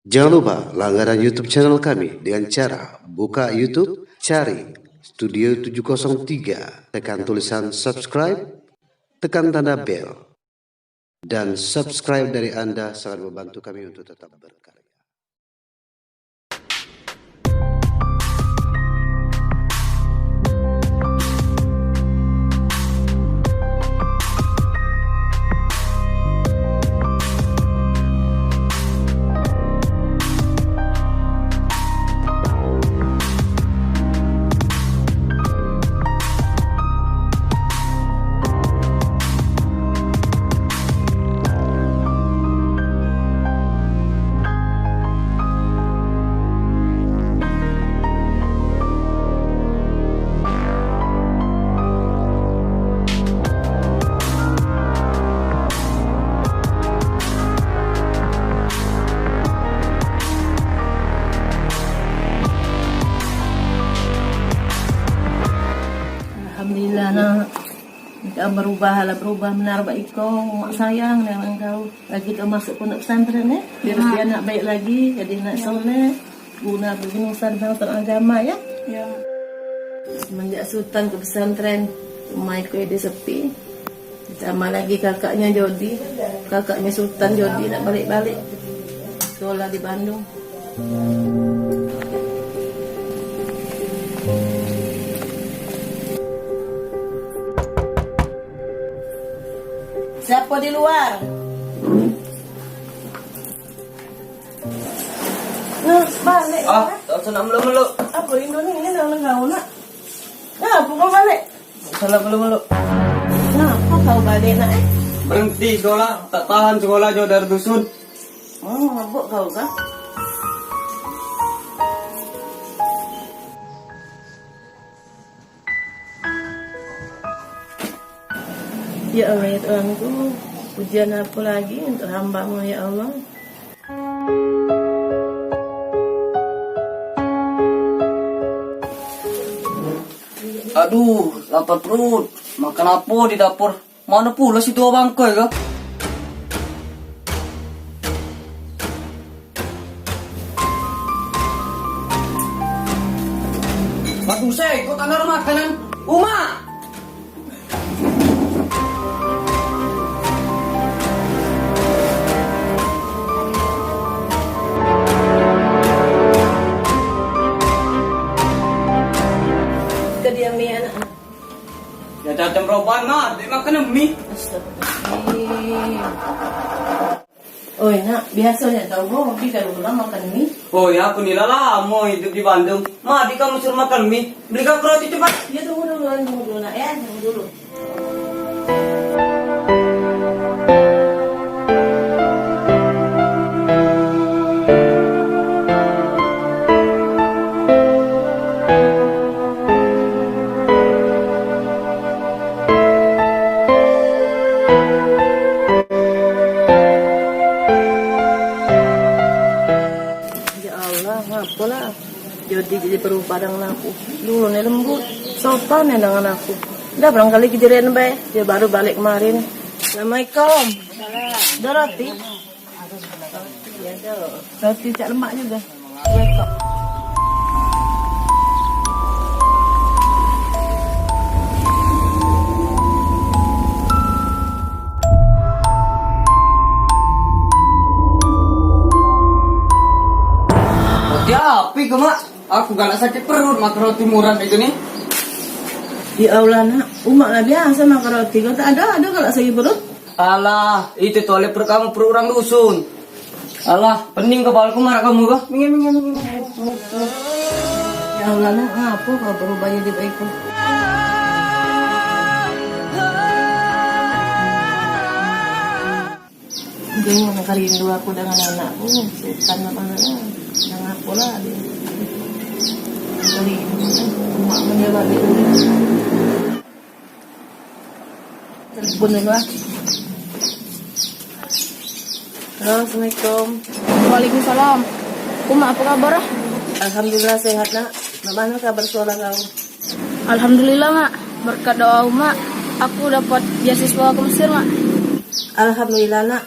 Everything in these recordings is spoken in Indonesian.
Jangan lupa langganan YouTube channel kami dengan cara buka YouTube, cari Studio 703, tekan tulisan subscribe, tekan tanda bell, dan subscribe dari Anda sangat membantu kami untuk tetap berkarya. Alhamdulillah nak, engkau berubah benar baik kau, mak sayang dengan engkau. Lagi kau masuk pondok pesantren biar dia nak baik lagi, jadi nak soleh, guna bernusan bangsa agama ya. Ya. Semenjak Sultan ke pesantren, rumah aku ada sepi. Ditambah lagi kakaknya Jody, kakaknya Sultan Jody nak balik-balik sekolah di Bandung. Siapa di luar? Nah, balik. Tak usah nak meluk-meluk. Apa Indo ni nak kau nak? Nah, apa kau balik? Tak usah meluk-meluk. Nah, apa kau balik nak Berhenti sekolah. Tak tahan sekolah jauh dari dusun. mabuk kau kah? Ya Allah ya Tuhanku, pujian apa lagi untuk hamba-Mu ya Allah. Aduh, lapar perut. Makan apa di dapur? Mana pula si tua bangkai kah? Batu Sey, kau tak ada makanan? Uma! Kediam ni anak. Ya cacam roban mah, dia makan mie. Astagfirullahaladzim. Oi nak, biasanya tahu gua pergi kalau pulang makan mie. Oh ya, aku ni lama hidup di Bandung. Ma, di kamu suruh makan mie. Belikan roti cepat. Ya tunggu dulu nak ya, tunggu dulu. Ya Allah, apalah. Jadi berubah dengan aku. Dulu ni lembut, sopan ni dengan aku. Dah barangkali kejadian baik, dia baru balik kemarin. Assalamualaikum. Dah roti? Ya dah. Roti cak lemak juga. Assalamualaikum. Roti api ke mak? Aku gak nak sakit perut makan roti murah itu nih. Ya Allah nak, umak lah biasa makan roti. Kau tak ada kalau sakit perut? Alah, itu tuh oleh perut kamu perut orang dusun. Alah, pening kepalaku marah kamu kah? Minggir. Ya Allah nak, apa kau berubah jadi baik? Jangan nak rindu aku dengan anakku, Sultan mana dengan aku lah dia. Rindu, umak menjawab dia. Telepon dulu lah. Halo, Assalamualaikum. Waalaikumsalam. Uma, apa kabar? Alhamdulillah sehat nak. Mana kabar sekolah kau? Alhamdulillah mak. Berkat doa Uma, aku dapat beasiswa ke Mesir mak. Alhamdulillah nak.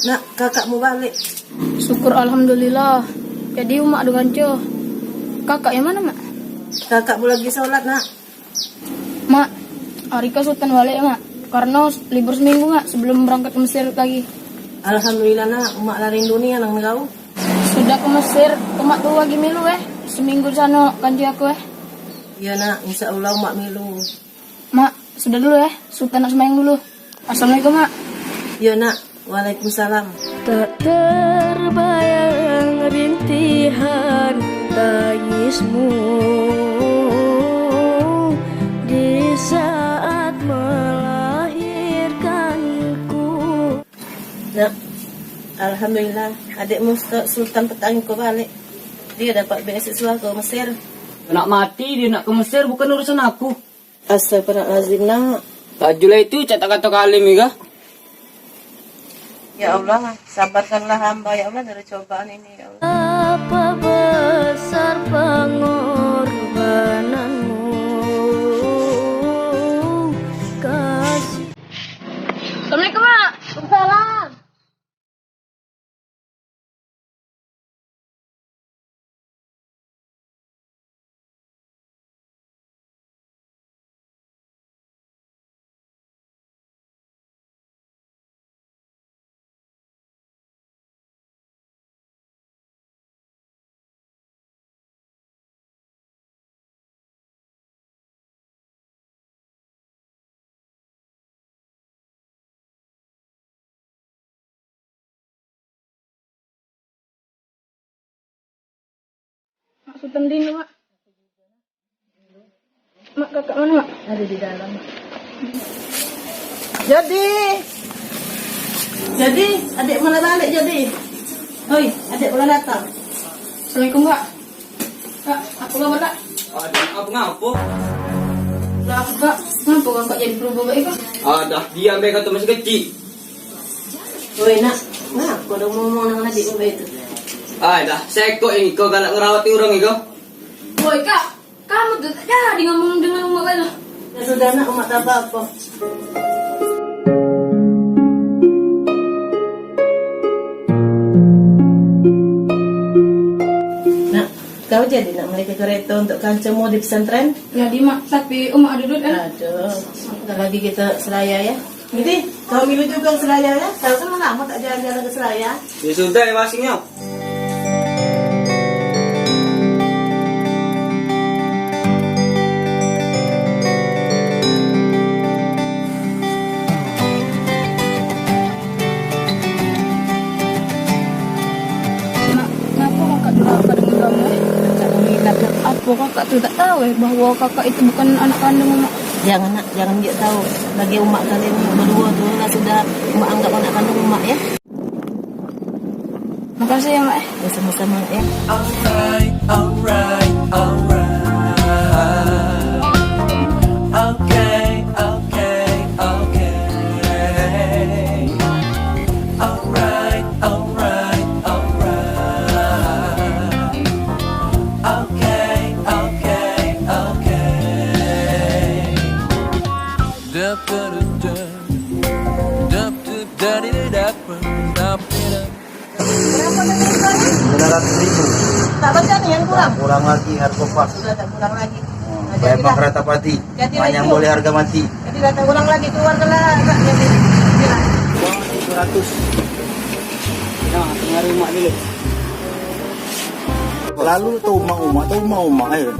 Nak kakakmu balik. Syukur alhamdulillah. Jadi umak dengan co. Kakak yang mana, Mak? Kakak mau lagi sholat, nak. Mak, Arika Sultan balik, Mak. Karena libur seminggu, Mak, sebelum berangkat ke Mesir lagi. Alhamdulillah, nak. Umak lari dunia, nang kau. Sudah ke Mesir, umak tuh lagi milu, seminggu di sana kanji aku, Iya, nak. Insya Allah umak milu. Mak, sudah dulu Sultan nak sembahyang dulu. Assalamualaikum, Mak. Iya, nak. Waalaikumsalam. Tak terbayang rintihan tangismu di saat melahirkanku. Nak, alhamdulillah adikmu Sultan Petang kau balik. Dia dapat beasiswa ke Mesir. Nak mati dia nak ke Mesir bukan urusan aku. Astagfirullahaladzim, nak. Tajulah itu cak kata kalim ya. Ya Allah, sabarkanlah hamba ya Allah dari cobaan ini ya Allah. Apa besar pengorbananmu, kasih. Assalamualaikum, Mak. Waalaikumsalam. Mak Sultan Dini, Mak. Mak, kakak mana, Mak? Ada di dalam. Jadi, adik mana balik jadi? Hoi, adik mana datang? Assalamualaikum, Kak. Kak, aku kabar, Kak. Ada apa ngapa? Lah, Kak, kenapa kakak jadi berubah baik, Kak? Ada dia mereka tuh masih kecil. Hoi, nak. Nah, kau udah ngomong dengan adik kau itu. Dah, saya kok ini kau galak ngerawati orang itu. Woi, Kak, kamu tuh tak jadi ngomong dengan umak itu. Ya sudah, nak, umat tak apa-apa. Nak, kau jadi nak naik kereta untuk kancamu di pesantren? Jadi, Mak, tapi umak ada duit kan? Aduh, sebentar lagi kita Seraya ya. Jadi, kau milih juga Seraya ya? Kau kan lama tak jalan-jalan ke Seraya. Ya sudah ya masingnya. Mak, kenapa kakak durhaka dengan kamu? Tak minat nak. Apa kakak tuh tak tahu bahwa kakak itu bukan anak kandung umak? Jangan nak, jangan dia tahu. Bagi umat kalian berdua tu lah sudah umat anggap anak kandung umat ya. Makasih ya, Mak. Ya sama-sama ya. Alright, alright, alright. Okay, okay, okay. Alright, alright, alright. Okay, okay, okay. Dup dup dup dup dup dup dup dup dup. Berapa tadi harganya? 900.000. Tak baca nih yang kurang. Kurang lagi harga pas. Sudah tak kurang lagi. Nah, Bayar jadilah. kereta mati. Jadi Banyak lagi. boleh harga mati. Jadi tak kurang lagi keluar ke lah. Jadi. Uang 700. Nah, pengaruh mak dulu. Lalu tuh umak ayo.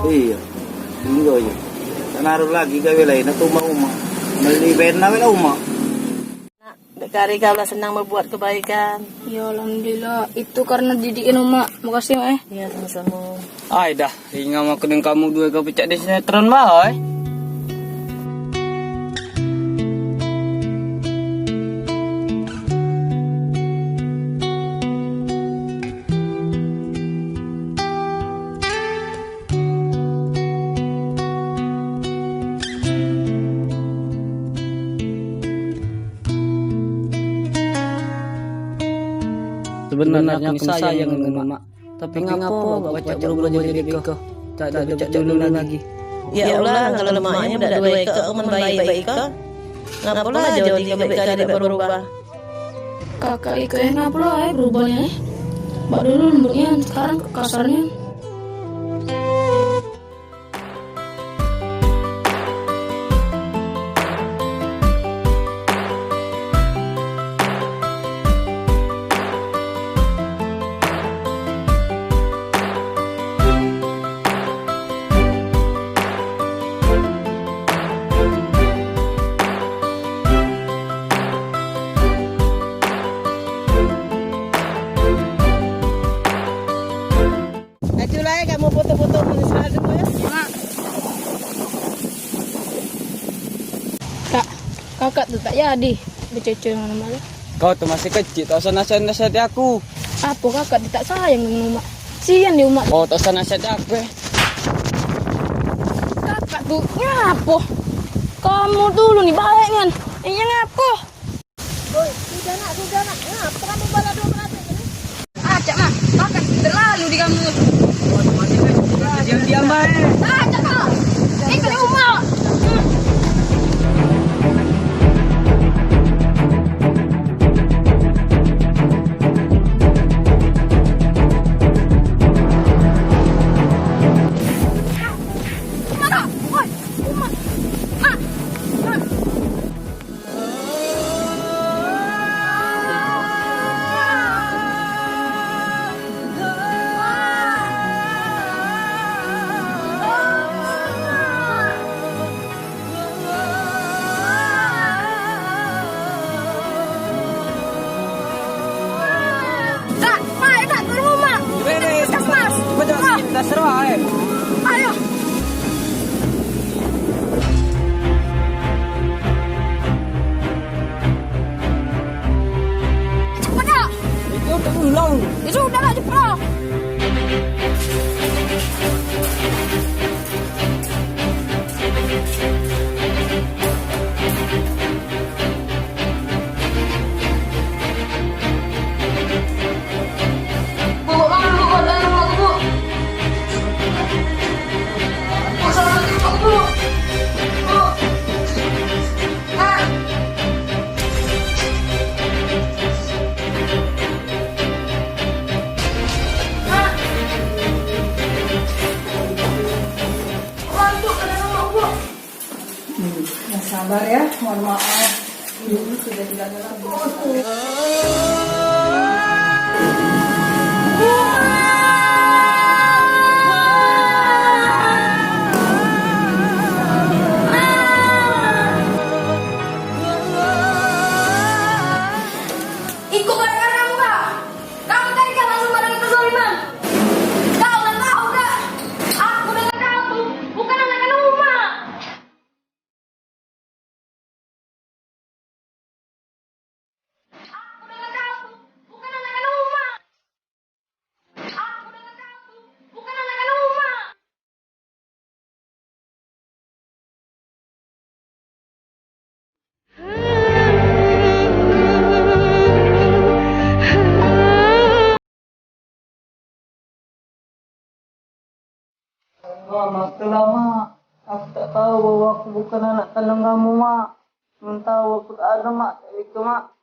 Iya. Tinggal aja. Naruh lagi gawe lain tuh umak. Beli bena wala umak. Kari kau lah senang membuat kebaikan. Ya alhamdulillah, itu karena didikin umak. Makasih, Mak. Ya sama-sama. Dah, ingat mau dengan kamu dua kau pecah di sinetron bah. Sebenarnya aku sayang dengan mak. Tapi ngapa baca berubah jadi beko? Tak ada baca dulu lagi. Ya Allah, kalau lemaknya udah dua ekor, baik-baik kok. Ngapa lah jadi baik kali berubah? kakak ikut enak pula berubahnya Mbak dulu lembutnya, sekarang kasarnya. Acu lah ya, kamu foto-foto mesra dulu ya. Kak, kakak tuh tak jadi bercucu dengan malah. Kau tuh masih kecil, tak usah nasihat-nasihati aku. Apa kakak tidak sayang dengan umat? Sian di umat. Oh, tak usah nasihati aku. Kakak tuh ngapo? Kamu dulu nih baik kan? Iya ngapo? Boy, sudah nak, ngapa kamu bala dua berarti ini? Acak mah, kakak terlalu di kamu. Diam-diam baik. Acak mah, ikut umat. Kita seru aja. Ayo. Cepat ya. Itu ulang. Ya sudah lah cepat. Sabar ya, mohon maaf. Ibu sudah tidak ada lagi. Ikut gara-gara kamu kak. Kamu tadi kan langsung pada kezaliman. Kau udah tahu kak. Aku dengan kamu bukan anak rumah. Aku dengan kamu bukan anak rumah. Aku dengan kamu bukan anak rumah. Maaf lama. Aku tak tahu bahwa aku bukan anak kandung kamu, Mak. Belum tahu aku tak ada, Mak. Itu, Mak.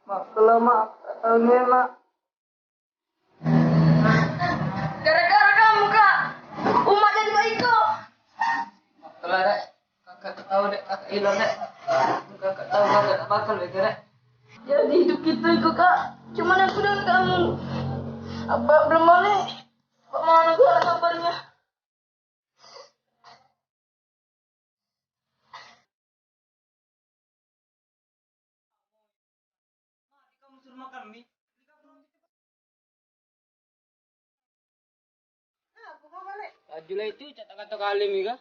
Maaf lama. Aku tak tahu ni, Mak. Gara-gara kamu kak. Umat jadi baik kok. Maaf lah, Dek. Kakak tak tahu, Dek. Kakak hilang, Dek. Kakak tahu kakak tak bakal, Dek. Jadi hidup kita itu kak. Cuman aku dengan kamu. Apa belum boleh? Pak mana gak kabarnya? Kamu suruh makan mie. Baju lah itu, cak kata kali, Mika.